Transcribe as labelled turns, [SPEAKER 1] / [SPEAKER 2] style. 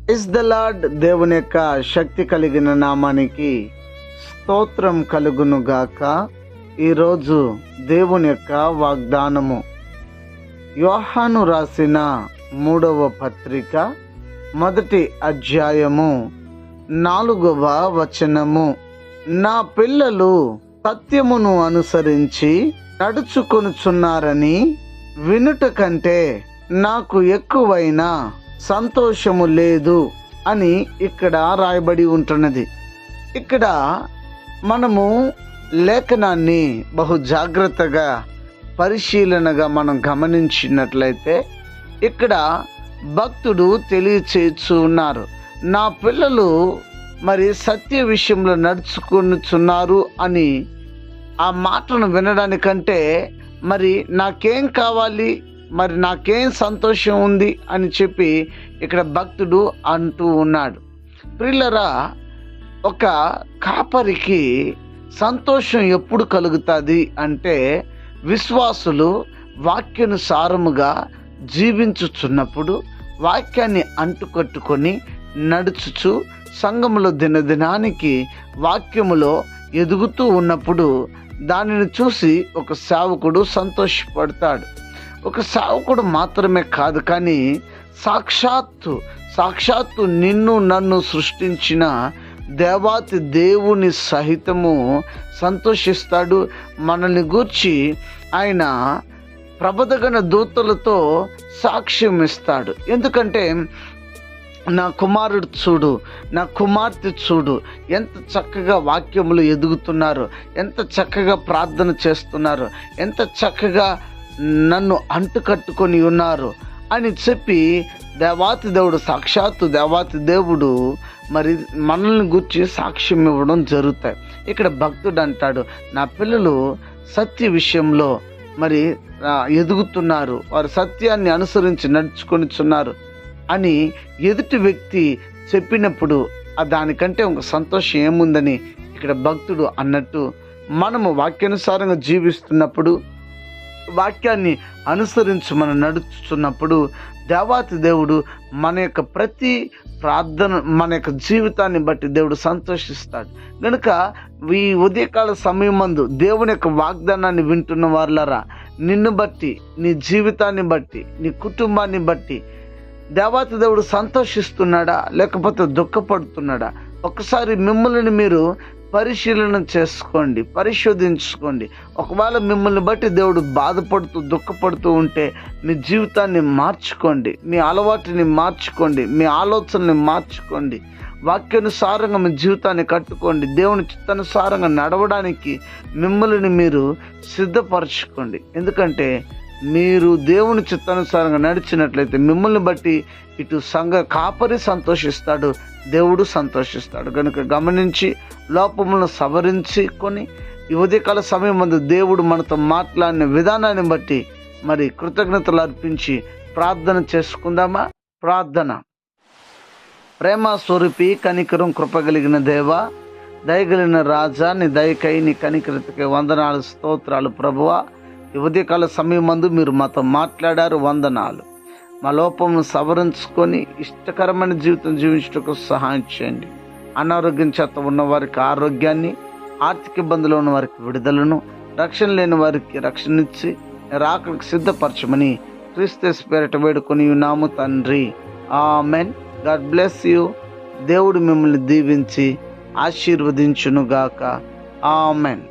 [SPEAKER 1] Praise the lord. దేవుని యొక్క శక్తి కలిగిన నామానికి స్తోత్రం కలుగును గాక. ఈరోజు దేవుని యొక్క వాగ్దానము యోహాను రాసిన 3వ పత్రిక 1వ అధ్యాయము 4వ వచనము. నా పిల్లలు సత్యమును అనుసరించి నడుచుకొనుచున్నారని వినుట కంటే నాకు ఎక్కువైన సంతోషము లేదు అని ఇక్కడ రాయబడి ఉంటున్నది. ఇక్కడ మనము లేఖనాన్ని బహు జాగ్రత్తగా పరిశీలనగా మనం గమనించినట్లయితే ఇక్కడ భక్తుడు తెలియచేస్తూ ఉన్నారు, నా పిల్లలు మరి సత్య విషయంలో నడుచుకొనుచున్నారు అని. ఆ మాటను వినడానికంటే మరి నాకేం కావాలి, మరి నాకేం సంతోషం ఉంది అని చెప్పి ఇక్కడ భక్తుడు అంటూ ఉన్నాడు. ప్రియులరా, ఒక కాపరికి సంతోషం ఎప్పుడు కలుగుతుంది అంటే విశ్వాసులు వాక్యానుసారముగా జీవించుచున్నప్పుడు, వాక్యాన్ని అంటుకట్టుకొని నడుచుచు సంఘములో దినదినానికి వాక్యములో ఎదుగుతూ ఉన్నప్పుడు దానిని చూసి ఒక సేవకుడు సంతోషపడతాడు. ఒక సేవకుడు మాత్రమే కాదు, కానీ సాక్షాత్తు నిన్ను నన్ను సృష్టించిన దేవాతి దేవుని సహితము సంతోషిస్తాడు. మనల్ని గూర్చి ఆయన ప్రబోధగణ దూతలతో సాక్ష్యం ఇస్తాడు. ఎందుకంటే నా కుమారుడు చూడు, నా కుమార్తె చూడు, ఎంత చక్కగా వాక్యములు ఎదుగుతున్నారు, ఎంత చక్కగా ప్రార్థన చేస్తున్నారు, ఎంత చక్కగా నన్ను అంటుకట్టుకొని ఉన్నారు అని చెప్పి దేవాతి దేవుడు, సాక్షాత్తు దేవాతి దేవుడు మరి మనల్ని గురించి సాక్ష్యం ఇవ్వడం జరుగుతాయి. ఇక్కడ భక్తుడు అంటాడు, నా పిల్లలు సత్య విషయంలో మరి ఎదుగుతున్నారు, వారు సత్యాన్ని అనుసరించి నడుచుకొనిచున్నారు అని ఎదుటి వ్యక్తి చెప్పినప్పుడు దానికంటే ఒక సంతోషం ఏముందని ఇక్కడ భక్తుడు అన్నట్టు, మనము వాక్యానుసారంగా జీవిస్తున్నప్పుడు, వాక్యాన్ని అనుసరించి మనం నడుచుతున్నప్పుడు దేవాతి దేవుడు మన యొక్క ప్రతి ప్రార్థన, మన యొక్క జీవితాన్ని బట్టి దేవుడు సంతోషిస్తాడు. కనుక ఈ ఉదయకాల సమయం మందు దేవుని యొక్క వాగ్దానాన్ని వింటున్న వారులారా, నిన్ను బట్టి, నీ జీవితాన్ని బట్టి, నీ కుటుంబాన్ని బట్టి దేవాతి దేవుడు సంతోషిస్తున్నాడా లేకపోతే దుఃఖపడుతున్నాడా? ఒకసారి మిమ్మల్ని మీరు పరిశీలన చేసుకోండి, పరిశోధించుకోండి. ఒకవేళ మిమ్మల్ని బట్టి దేవుడు బాధపడుతూ దుఃఖపడుతూ ఉంటే మీ జీవితాన్ని మార్చుకోండి, మీ అలవాటుని మార్చుకోండి, మీ ఆలోచనని మార్చుకోండి, వాక్యానుసారంగా మీ జీవితాన్ని కట్టుకోండి. దేవుని చిత్తానుసారంగా నడవడానికి మిమ్మల్ని మీరు సిద్ధపరచుకోండి. ఎందుకంటే మీరు దేవుని చిత్తానుసారంగా నడిచినట్లయితే మిమ్మల్ని బట్టి ఇటు సంఘ కాపరి సంతోషిస్తాడు, దేవుడు సంతోషిస్తాడు. కనుక గమనించి లోపములను సవరించుకొని ఈ ఉదయకాల సమయం ముందు దేవుడు మనతో మాట్లాడిన విధానాన్ని బట్టి మరి కృతజ్ఞతలు అర్పించి ప్రార్థన చేసుకుందామా? ప్రార్థన. ప్రేమ స్వరూపి, కనికరం, కృపగలిగిన దేవా, దయగలిగిన రాజా, నీ దయకై నీ కనికరతకి వందనాలు, స్తోత్రాలు ప్రభువా. ఈ ఉదయకాల సమయం మందు మీరు మాతో మాట్లాడారు, వందనాలు. మా లోపము సవరించుకొని ఇష్టకరమైన జీవితం జీవించటకు సహాయం చేయండి. అనారోగ్యం చేత ఉన్న వారికి ఆరోగ్యాన్ని, ఆర్థిక ఇబ్బందులు ఉన్న వారికి విడుదలను, రక్షణ లేని వారికి రక్షణిచ్చి రాకడానికి సిద్ధపరచమని క్రీస్తు పేరిట వేడుకొని ఉన్నాము తండ్రి, ఆమెన్. God bless you. దేవుడు మిమ్మల్ని దీవించి ఆశీర్వదించునుగాక. ఆమెన్.